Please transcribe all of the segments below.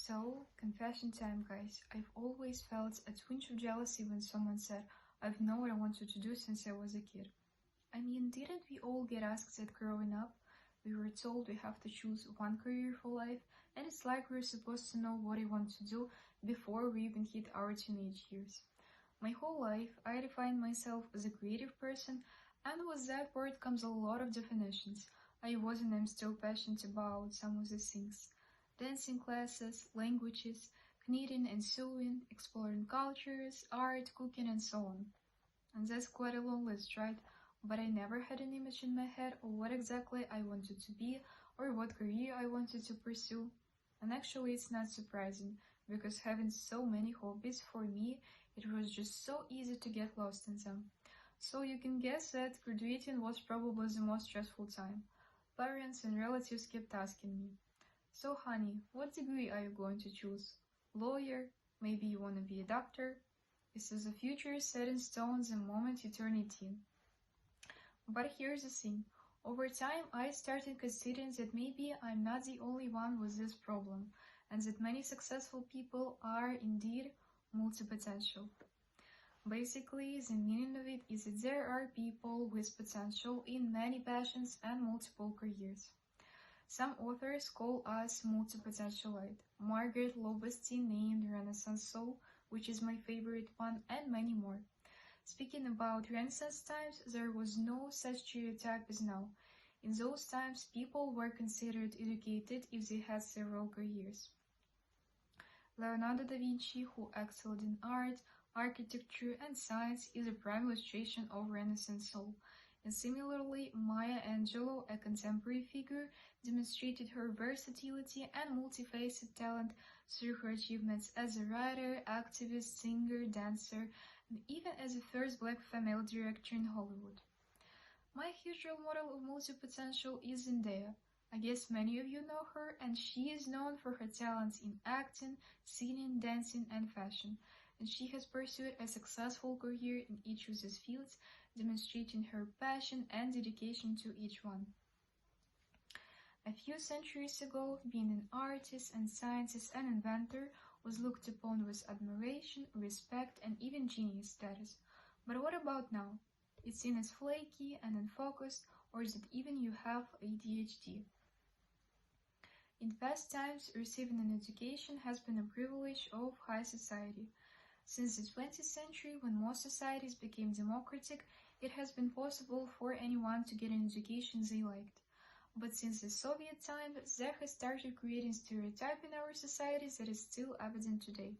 So, confession time, guys. I've always felt a twinge of jealousy when someone said, I've known what I wanted to do since I was a kid. I mean, didn't we all get asked that growing up? We were told we have to choose one career for life, and it's like we're supposed to know what we want to do before we even hit our teenage years. My whole life, I defined myself as a creative person, and with that word comes a lot of definitions. I was and I'm still passionate about some of these things. Dancing classes, languages, knitting and sewing, exploring cultures, art, cooking, and so on. And that's quite a long list, right? But I never had an image in my head of what exactly I wanted to be or what career I wanted to pursue. And actually, it's not surprising, because having so many hobbies, for me, it was just so easy to get lost in them. So you can guess that graduating was probably the most stressful time. Parents and relatives kept asking me, so honey, what degree are you going to choose? Lawyer? Maybe you want to be a doctor? This is the future set in stone the moment you turn 18. But here's the thing. Over time, I started considering that maybe I'm not the only one with this problem, and that many successful people are indeed multipotential. Basically, the meaning of it is that there are people with potential in many passions and multiple careers. Some authors call us multipotentialite. Margaret Lowenstein named Renaissance Soul, which is my favorite one, and many more. Speaking about Renaissance times, there was no such stereotype as now. In those times, people were considered educated if they had several careers. Leonardo da Vinci, who excelled in art, architecture, and science, is a prime illustration of Renaissance soul. And similarly, Maya Angelou, a contemporary figure, demonstrated her versatility and multifaceted talent through her achievements as a writer, activist, singer, dancer, and even as the first black female director in Hollywood. My huge role model of multi-potential is Zendaya. I guess many of you know her, and she is known for her talents in acting, singing, dancing, and fashion. And she has pursued a successful career in each of these fields, demonstrating her passion and dedication to each one. A few centuries ago, being an artist and scientist and inventor was looked upon with admiration, respect, and even genius status. But what about now? It's seen as flaky and unfocused, or that even you have ADHD. In past times, receiving an education has been a privilege of high society. Since the 20th century, when most societies became democratic, it has been possible for anyone to get an education they liked. But since the Soviet time, there has started creating stereotype in our societies that is still evident today.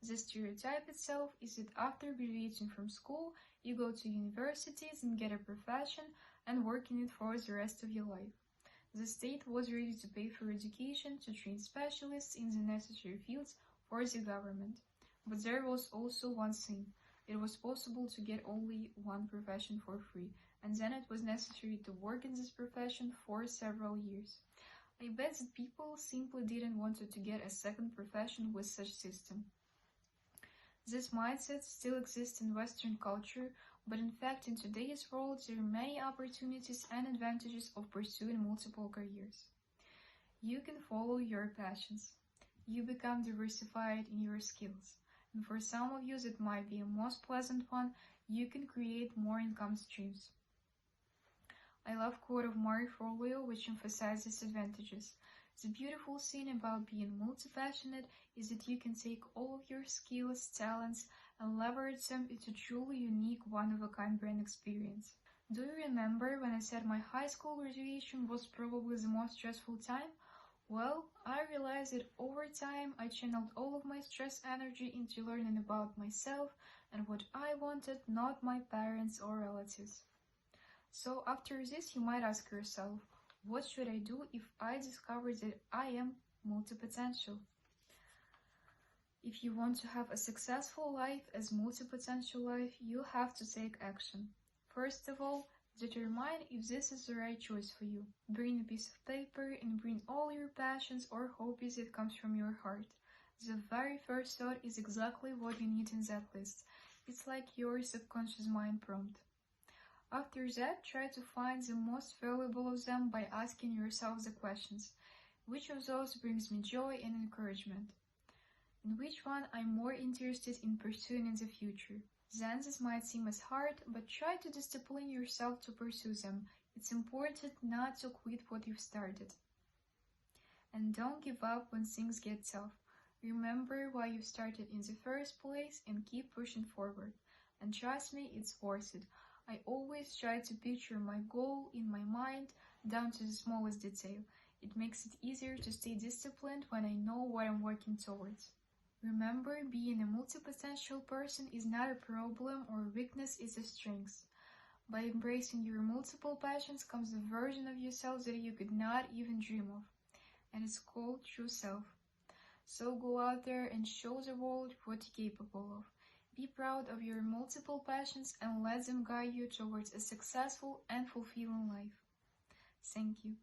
The stereotype itself is that after graduating from school, you go to universities and get a profession and work in it for the rest of your life. The state was ready to pay for education to train specialists in the necessary fields for the government. But there was also one thing. It was possible to get only one profession for free, and then it was necessary to work in this profession for several years. I bet that people simply didn't want to get a second profession with such system. This mindset still exists in Western culture, but in fact in today's world there are many opportunities and advantages of pursuing multiple careers. You can follow your passions. You become diversified in your skills. And for some of you that might be a most pleasant one, you can create more income streams. I love quote of Marie Forleo which emphasizes advantages. The beautiful thing about being multifaceted is that you can take all of your skills, talents, and leverage them into truly unique, one-of-a-kind brand experience. Do you remember when I said my high school graduation was probably the most stressful time? Well, I realized that over time I channeled all of my stress energy into learning about myself and what I wanted, not my parents or relatives. So after this, you might ask yourself, what should I do if I discover that I am multipotential? If you want to have a successful life as multipotential life, you have to take action. First of all, determine if this is the right choice for you. Bring a piece of paper and bring all your passions or hobbies that comes from your heart. The very first thought is exactly what you need in that list. It's like your subconscious mind prompt. After that, try to find the most valuable of them by asking yourself the questions. Which of those brings me joy and encouragement? And which one I'm more interested in pursuing in the future? The answers might seem as hard, but try to discipline yourself to pursue them. It's important not to quit what you've started. And don't give up when things get tough. Remember why you started in the first place and keep pushing forward. And trust me, it's worth it. I always try to picture my goal in my mind down to the smallest detail. It makes it easier to stay disciplined when I know what I'm working towards. Remember, being a multipotential person is not a problem or a weakness, it's a strength. By embracing your multiple passions comes a version of yourself that you could not even dream of. And it's called true self. So go out there and show the world what you're capable of. Be proud of your multiple passions and let them guide you towards a successful and fulfilling life. Thank you.